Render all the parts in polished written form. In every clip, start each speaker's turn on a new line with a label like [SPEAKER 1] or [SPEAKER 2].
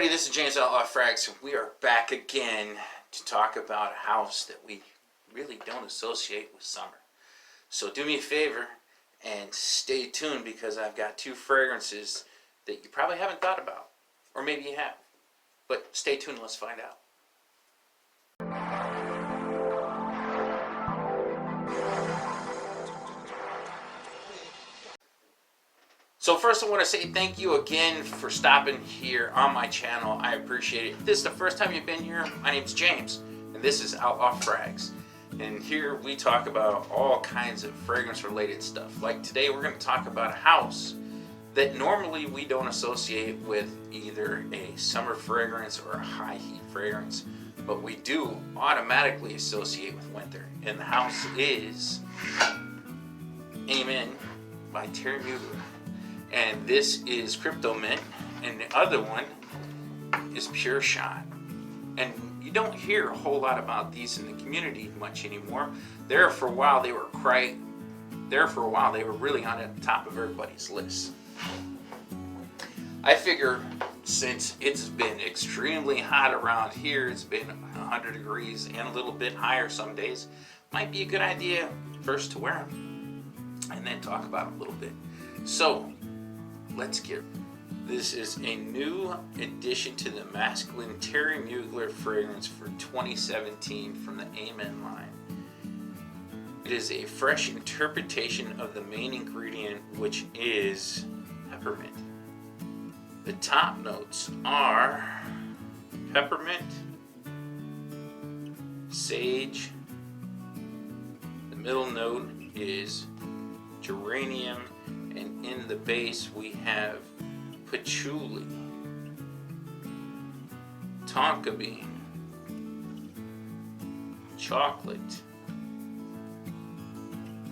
[SPEAKER 1] everybody, this is James Outlaw Frags. We are back again to talk about a house that we really don't associate with summer. So do me a favor and stay tuned, because I've got two fragrances that you probably haven't thought about, or maybe you have. But stay tuned, let's find out. So first I want to say thank you again for stopping here on my channel. I appreciate it. If this is the first time you've been here, my name's James, and this is Outlaw Frags. And here we talk about all kinds of fragrance related stuff. Like today we're going to talk about a house that normally we don't associate with either a summer fragrance or a high heat fragrance, but we do automatically associate with winter. And the house is A Men by Thierry Mugler. And this is Kryptomint, and the other one is Pure Shot. And you don't hear a whole lot about these in the community much anymore. There for a while they were really on the top of everybody's list. I figure since it's been extremely hot around here, it's been 100 degrees and a little bit higher some days, might be a good idea first to wear them and then talk about them a little bit. So let's get. This is a new addition to the masculine Thierry Mugler fragrance for 2017 from the A Men line. It is a fresh interpretation of the main ingredient, which is peppermint. The top notes are peppermint, sage. The middle note is geranium. And in the base we have patchouli, tonka bean, chocolate,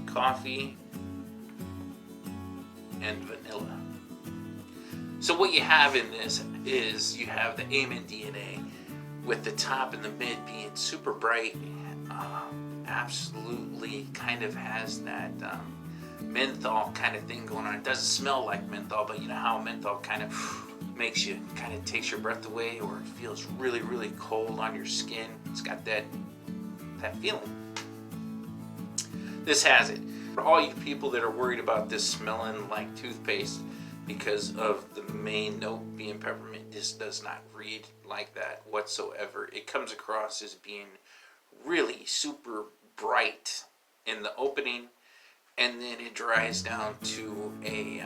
[SPEAKER 1] coffee, and vanilla. So what you have in this is you have the A Men DNA, with the top and the mid being super bright. Absolutely kind of has that menthol kind of thing going on. It doesn't smell like menthol, but you know how menthol kind of makes you, kind of takes your breath away, or it feels really, really cold on your skin. It's got that feeling. This has it. For all you people that are worried about this smelling like toothpaste because of the main note being peppermint, this does not read like that whatsoever. It comes across as being really super bright in the opening, and then it dries down to the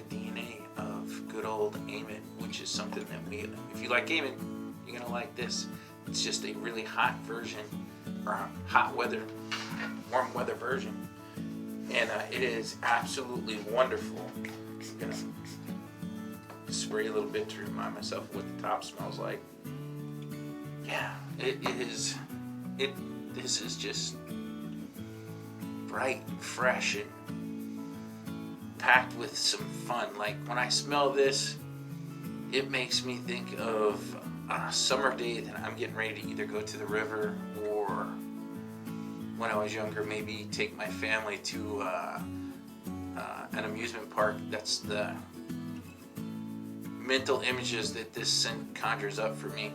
[SPEAKER 1] DNA of good old A Men, which is something that if you like A Men, you're gonna like this. It's just a really hot version, or hot weather, warm weather version, and it is absolutely wonderful. I'm gonna spray a little bit to remind myself what the top smells like. Yeah, it is. This is just bright and fresh and packed with some fun. Like when I smell this, it makes me think of a summer day that I'm getting ready to either go to the river, or when I was younger, maybe take my family to an amusement park. That's the mental images that this scent conjures up for me.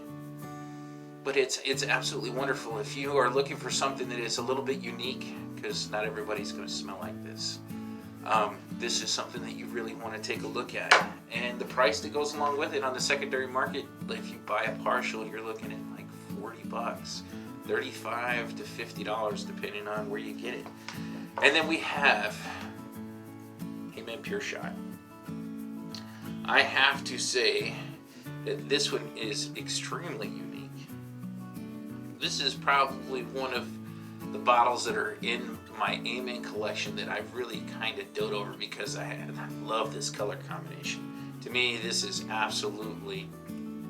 [SPEAKER 1] But it's absolutely wonderful. If you are looking for something that is a little bit unique, because not everybody's going to smell like this, this is something that you really want to take a look at. And the price that goes along with it on the secondary market, if you buy a partial, you're looking at like $40, $35 to $50, depending on where you get it. And then we have A Men Pure Shot. I have to say that this one is extremely unique. This is probably one of the bottles that are in my A Men collection that I've really kind of dote over, because I love this color combination. To me, this is absolutely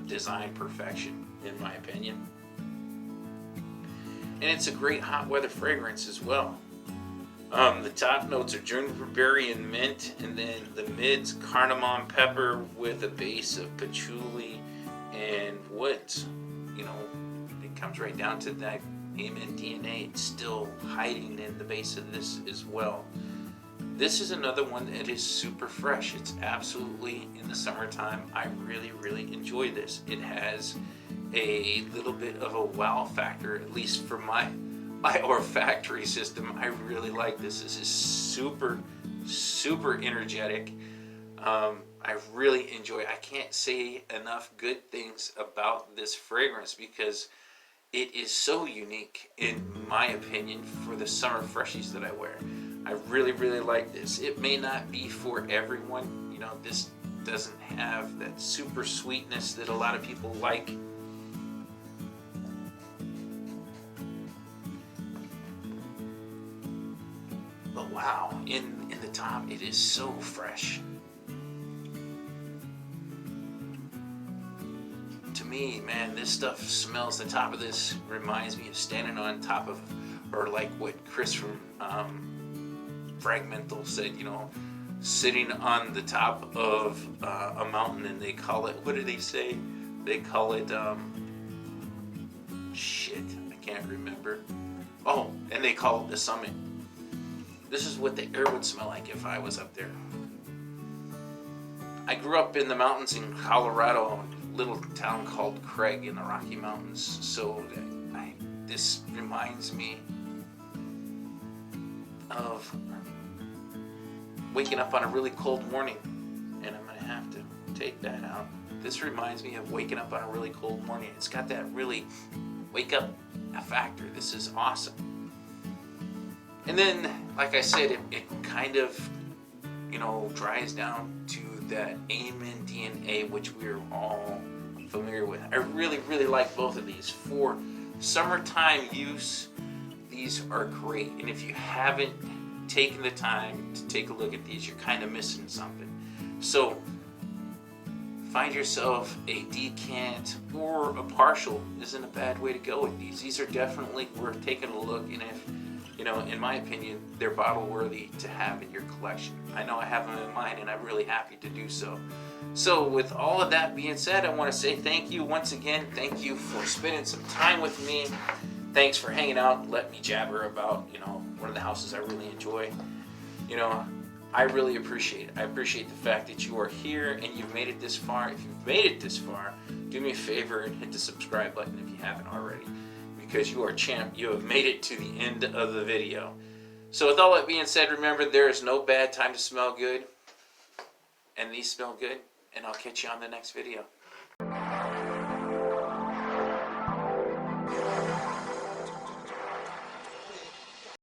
[SPEAKER 1] design perfection, in my opinion. And it's a great hot weather fragrance as well. The top notes are juniper berry and mint, and then the mids cardamom pepper with a base of patchouli and woods. You know, it comes right down to that A Men DNA. It's still hiding in the base of this as well. this is another one that is super fresh. It's absolutely in the summertime. I really, really enjoy this. It has a little bit of a wow factor, at least for my olfactory system. I really like this. This is super, super energetic. I really enjoy it. I can't say enough good things about this fragrance because it is so unique, in my opinion, for the summer freshies that I wear. I really, really like this. It may not be for everyone. You know, this doesn't have that super sweetness that a lot of people like. But wow, in the top, it is so fresh. To me, man, this stuff smells. The top of this reminds me of standing on top of, or like what Chris from Fragmental said, you know, sitting on the top of a mountain, and they call it, what do they say? They call it, shit, I can't remember. Oh, and they call it the summit. This is what the air would smell like if I was up there. I grew up in the mountains in Colorado, a little town called Craig in the Rocky Mountains, so this reminds me of waking up on a really cold morning, and I'm gonna have to take that out. This reminds me of waking up on a really cold morning. It's got that really wake up factor. This is awesome. And then, like I said, it kind of, you know, dries down to that A Men DNA, which we're all familiar with. I really, really like both of these. For summertime use, these are great. And if you haven't taken the time to take a look at these, you're kind of missing something. So find yourself a decant or a partial isn't a bad way to go with these. These are definitely worth taking a look, and if, you know, in my opinion, they're bottle worthy to have in your collection. I know I have them in mine, and I'm really happy to do so. So with all of that being said, I want to say thank you once again. Thank you for spending some time with me. Thanks for hanging out and letting me jabber about, you know, one of the houses I really enjoy. You know, I really appreciate it. I appreciate the fact that you are here and you've made it this far. If you've made it this far, do me a favor and hit the subscribe button if you haven't already, because you are a champ. You have made it to the end of the video. So with all that being said, remember, there is no bad time to smell good, and these smell good, and I'll catch you on the next video.